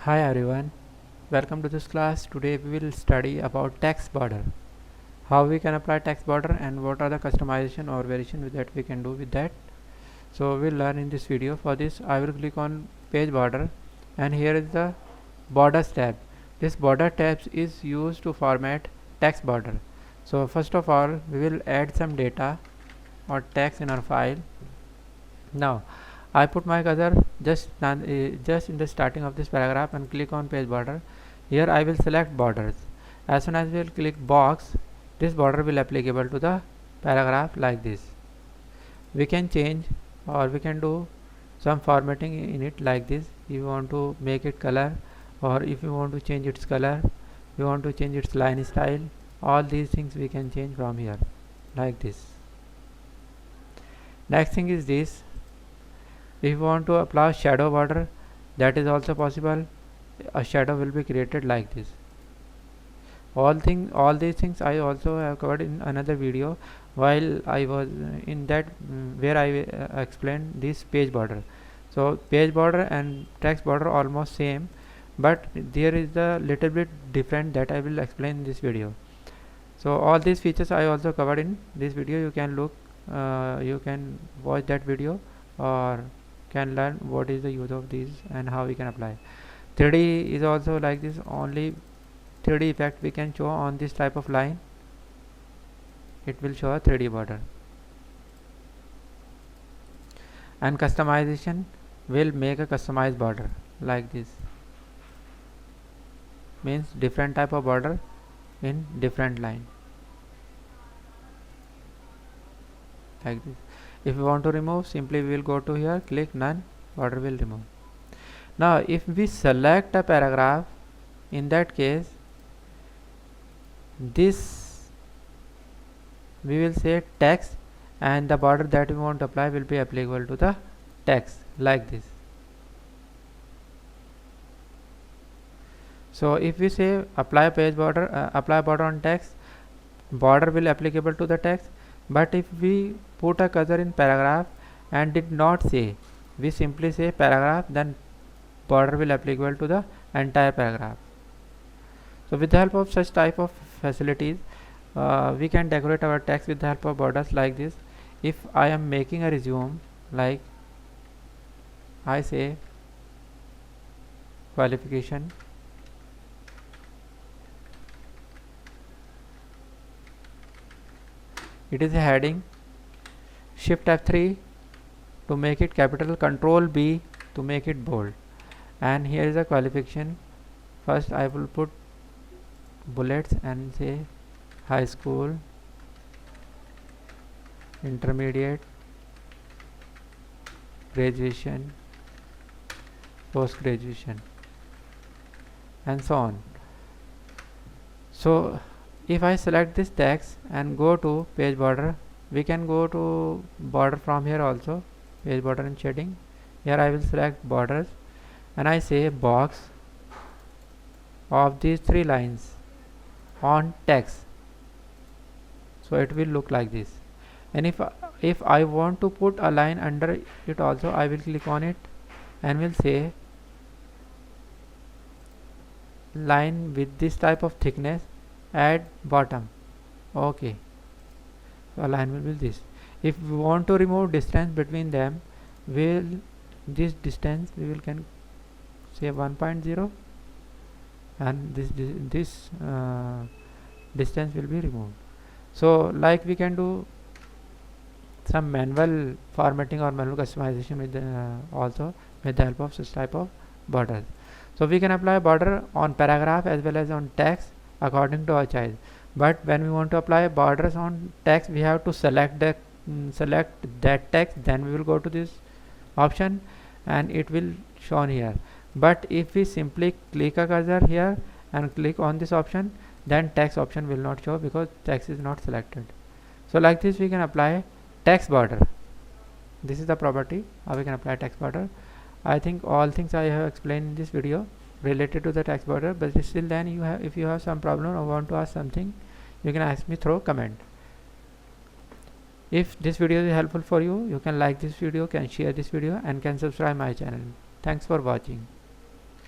Hi everyone, welcome to this class. Today we will study about text border. How we can apply text border and what are the customization or variation that we can do with that. So we'll learn in this video. For this I will click on page border and here is the borders tab. This border tabs is used to format text border. So first of all we will add some data or text in our file. Now I put my cursor just in the starting of this paragraph and click on page border. Here I will select borders. As soon as we will click box, this border will applicable to the paragraph like this. We can change or we can do some formatting in it like this. If you want to make it color or if you want to change its color, you want to change its line style, all these things we can change from here like this. Next thing is this. If you want to apply shadow border, that is also possible. A shadow will be created like this. All these things I also have covered in another video while I was in that where I explained this page border. So page border and text border almost same, but there is a little bit different that I will explain in this video. So all these features I also covered in this video. You can look, you can watch that video or can learn what is the use of these and how we can apply. 3D is also like this. Only 3D effect we can show on this type of line. It will show a 3D border. And customization will make a customized border like this. Means different type of border in different line like this. If we want to remove, simply we will go to here, click none, border will remove. Now if we select a paragraph, in that case this we will say text and the border that we want to apply will be applicable to the text like this. So if we say apply page border, apply border on text, border will applicable to the text. But if we put a cursor in paragraph and did not say, we simply say paragraph, then border will applicable to the entire paragraph. So with the help of such type of facilities, we can decorate our text with the help of borders like this. If I am making a resume, like I say qualification, it is a heading, shift F3 to make it capital, control B to make it bold, and here is a qualification. First I will put bullets and say high school, intermediate, graduation, post graduation, and so on. So if I select this text and go to page border, we can go to border from here also, page border and shading. Here I will select borders and I say box of these 3 lines on text. So it will look like this. And if I want to put a line under it also, I will click on it and will say line with this type of thickness at bottom. Okay, so line will be this. If we want to remove distance between them, this distance we will can say 1.0 and this distance will be removed. So like we can do some manual formatting or manual customization with also with the help of such type of borders. So we can apply border on paragraph as well as on text according to our choice. But when we want to apply borders on text, we have to select that text, then we will go to this option and it will shown here. But if we simply click a cursor here and click on this option, then text option will not show because text is not selected. So like this we can apply text border. This is the property how we can apply text border. I think all things I have explained in this video related to the text border, but still then if you have some problem or want to ask something, you can ask me through comment. If this video is helpful for you, you can like this video, can share this video and can subscribe my channel. Thanks for watching.